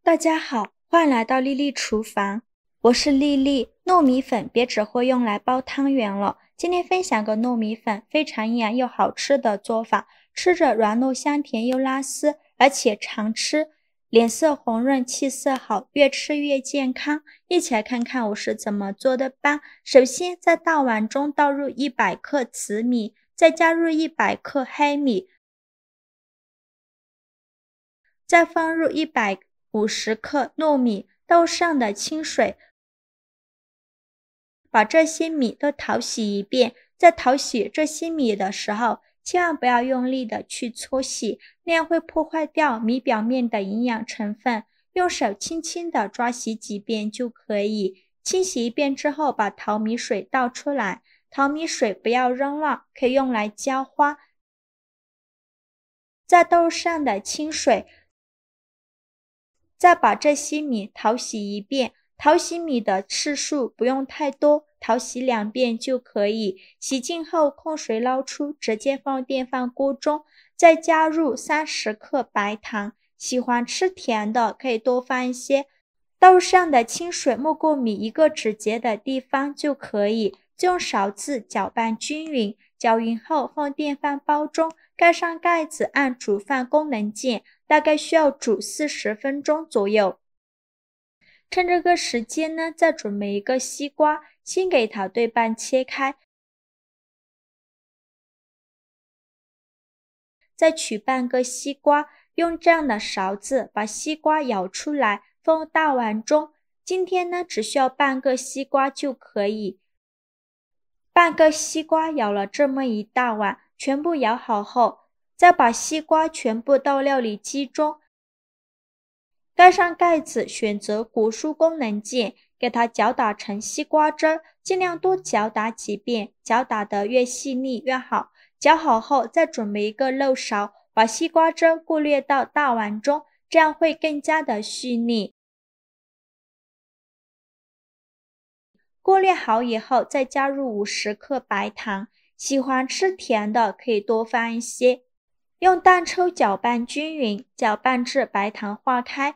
大家好，欢迎来到丽丽厨房，我是丽丽。糯米粉别只会用来包汤圆了，今天分享个糯米粉非常营养又好吃的做法，吃着软糯香甜又拉丝，而且常吃，脸色红润，气色好，越吃越健康。一起来看看我是怎么做的吧。首先在大碗中倒入100克紫米，再加入100克黑米，再放入150克糯米，倒上的清水，把这些米都淘洗一遍。在淘洗这些米的时候，千万不要用力的去搓洗，那样会破坏掉米表面的营养成分。用手轻轻的抓洗几遍就可以。清洗一遍之后，把淘米水倒出来，淘米水不要扔了，可以用来浇花。再倒上的清水，再把这些米淘洗一遍，淘洗米的次数不用太多，淘洗2遍就可以。洗净后控水捞出，直接放电饭锅中，再加入30克白糖，喜欢吃甜的可以多放一些。倒上的清水没过米1个指节的地方就可以，就用勺子搅拌均匀，搅匀后放电饭煲中，盖上盖子，按煮饭功能键，大概需要煮40分钟左右。趁这个时间呢，再准备一个西瓜，先给它对半切开，再取半个西瓜，用这样的勺子把西瓜舀出来，放大碗中。今天呢，只需要半个西瓜就可以。半个西瓜舀了这么一大碗，全部舀好后，再把西瓜全部倒料理机中，盖上盖子，选择果蔬功能键，给它搅打成西瓜汁儿，尽量多搅打几遍，搅打得越细腻越好。搅好后，再准备一个漏勺，把西瓜汁过滤到大碗中，这样会更加的细腻。过滤好以后，再加入50克白糖，喜欢吃甜的可以多放一些。用蛋抽搅拌均匀，搅拌至白糖化开。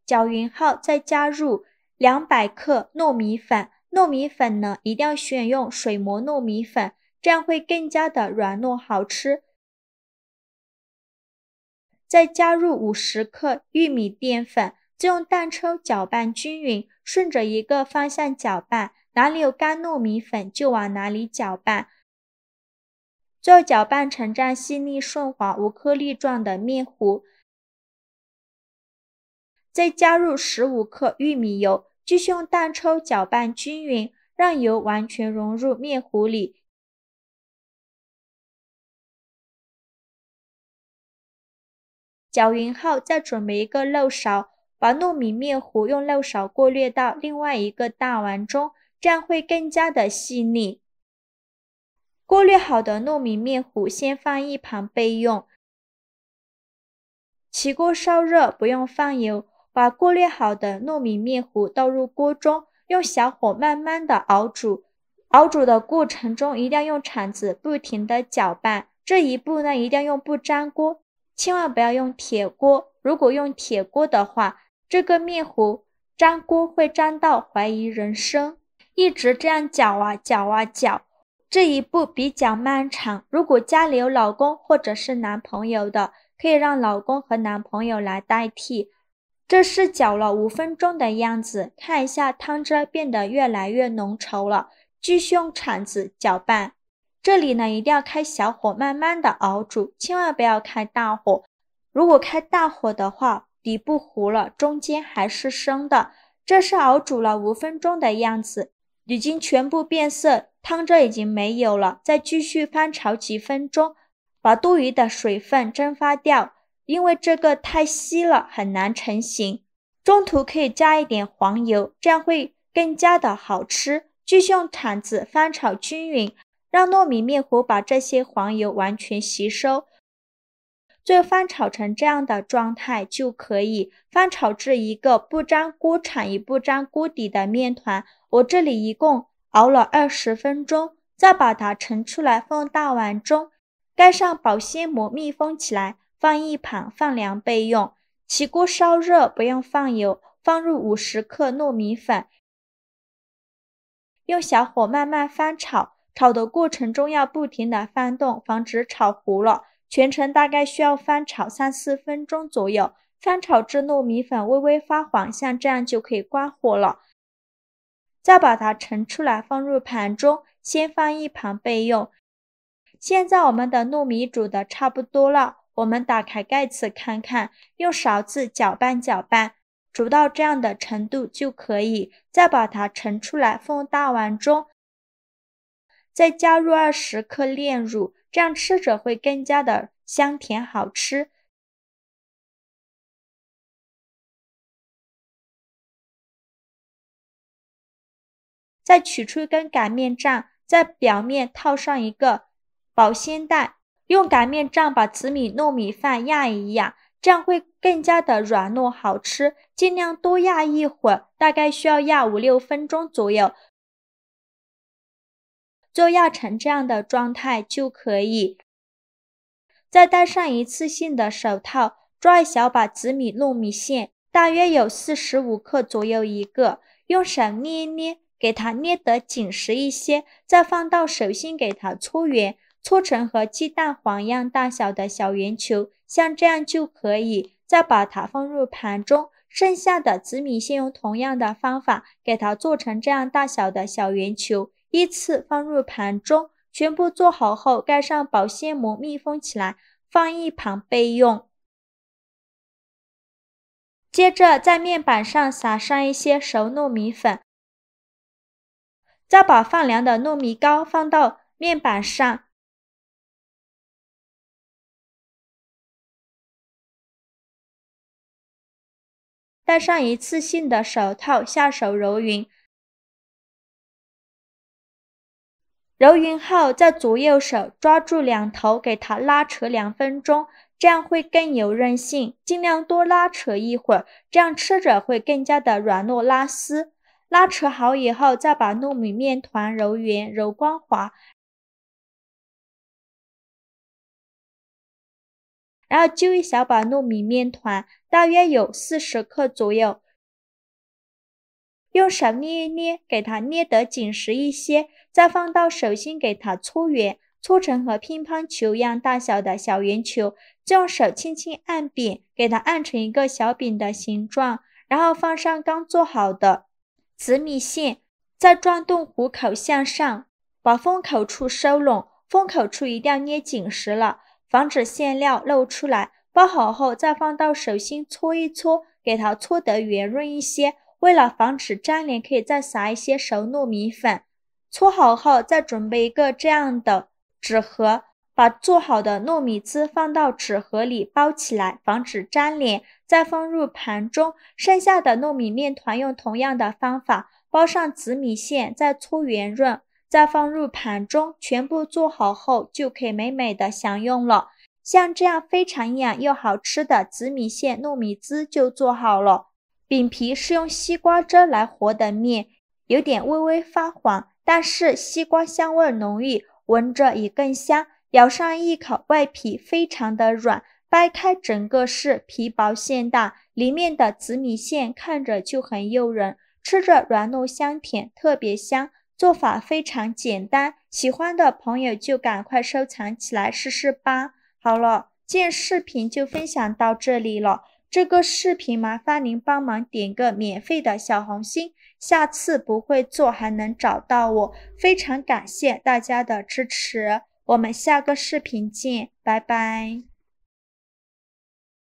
搅匀后，再加入200克糯米粉。糯米粉呢，一定要选用水磨糯米粉，这样会更加的软糯好吃。再加入50克玉米淀粉，再用蛋抽搅拌均匀，顺着一个方向搅拌，哪里有干糯米粉就往哪里搅拌，最后搅拌成这样细腻顺滑无颗粒状的面糊。再加入15克玉米油，继续用蛋抽搅拌均匀，让油完全融入面糊里。搅匀后，再准备一个漏勺，把糯米面糊用漏勺过滤到另外一个大碗中，这样会更加的细腻。过滤好的糯米面糊先放一旁备用。起锅烧热，不用放油，把过滤好的糯米面糊倒入锅中，用小火慢慢的熬煮。熬煮的过程中一定要用铲子不停的搅拌，这一步呢一定要用不粘锅，千万不要用铁锅。如果用铁锅的话，这个面糊粘锅会粘到怀疑人生。一直这样搅啊搅啊搅，这一步比较漫长。如果家里有老公或者是男朋友的，可以让老公和男朋友来代替。这是搅了5分钟的样子，看一下汤汁变得越来越浓稠了，继续用铲子搅拌。这里呢一定要开小火慢慢的熬煮，千万不要开大火。如果开大火的话，底部糊了，中间还是生的。这是熬煮了5分钟的样子，已经全部变色，汤汁已经没有了。再继续翻炒几分钟，把多余的水分蒸发掉，因为这个太稀了，很难成型。中途可以加一点黄油，这样会更加的好吃。继续用铲子翻炒均匀，让糯米面糊把这些黄油完全吸收。最后翻炒成这样的状态就可以，翻炒至一个不粘锅铲也不粘锅底的面团。我这里一共熬了20分钟，再把它盛出来放大碗中，盖上保鲜膜密封起来，放一旁放凉备用。起锅烧热，不用放油，放入50克糯米粉，用小火慢慢翻炒，炒的过程中要不停地翻动，防止炒糊了。全程大概需要翻炒3-4分钟左右，翻炒至糯米粉微微发黄，像这样就可以关火了。再把它盛出来放入盘中，先放一旁备用。现在我们的糯米煮的差不多了，我们打开盖子看看，用勺子搅拌搅拌，煮到这样的程度就可以。再把它盛出来放大碗中，再加入20克炼乳，这样吃着会更加的香甜好吃。再取出一根擀面杖，在表面套上一个保鲜袋，用擀面杖把紫米糯米饭压一压，这样会更加的软糯好吃。尽量多压一会儿，大概需要压5-6分钟左右，就压成这样的状态就可以。再戴上一次性的手套，抓一小把紫米糯米线，大约有45克左右一个，用手捏一捏，给它捏得紧实一些，再放到手心给它搓圆，搓成和鸡蛋黄一样大小的小圆球，像这样就可以。再把它放入盘中，剩下的紫米线用同样的方法给它做成这样大小的小圆球，依次放入盘中。全部做好后，盖上保鲜膜密封起来，放一旁备用。接着在面板上撒上一些熟糯米粉，再把放凉的糯米糕放到面板上，戴上一次性的手套，下手揉匀。揉匀后，再左右手抓住两头，给它拉扯2分钟，这样会更有韧性。尽量多拉扯一会儿，这样吃着会更加的软糯拉丝。拉扯好以后，再把糯米面团揉圆、揉光滑，然后揪一小把糯米面团，大约有40克左右。用手捏一捏，给它捏得紧实一些，再放到手心给它搓圆，搓成和乒乓球一样大小的小圆球，再用手轻轻按扁，给它按成一个小饼的形状，然后放上刚做好的紫米线，再转动虎口向上，把封口处收拢，封口处一定要捏紧实了，防止馅料露出来。包好后再放到手心搓一搓，给它搓得圆润一些。为了防止粘连，可以再撒一些熟糯米粉。搓好后，再准备一个这样的纸盒，把做好的糯米糍放到纸盒里包起来，防止粘连，再放入盘中。剩下的糯米面团用同样的方法包上紫米线，再搓圆润，再放入盘中。全部做好后，就可以美美的享用了。像这样非常营养又好吃的紫米线糯米糍就做好了。饼皮是用西瓜汁来和的面，有点微微发黄，但是西瓜香味浓郁，闻着也更香。咬上一口，外皮非常的软，掰开整个是皮薄馅大，里面的紫米线看着就很诱人，吃着软糯香甜，特别香。做法非常简单，喜欢的朋友就赶快收藏起来试试吧。好了，今天视频就分享到这里了。这个视频麻烦您帮忙点个免费的小红心，下次不会做还能找到我，非常感谢大家的支持，我们下个视频见，拜拜。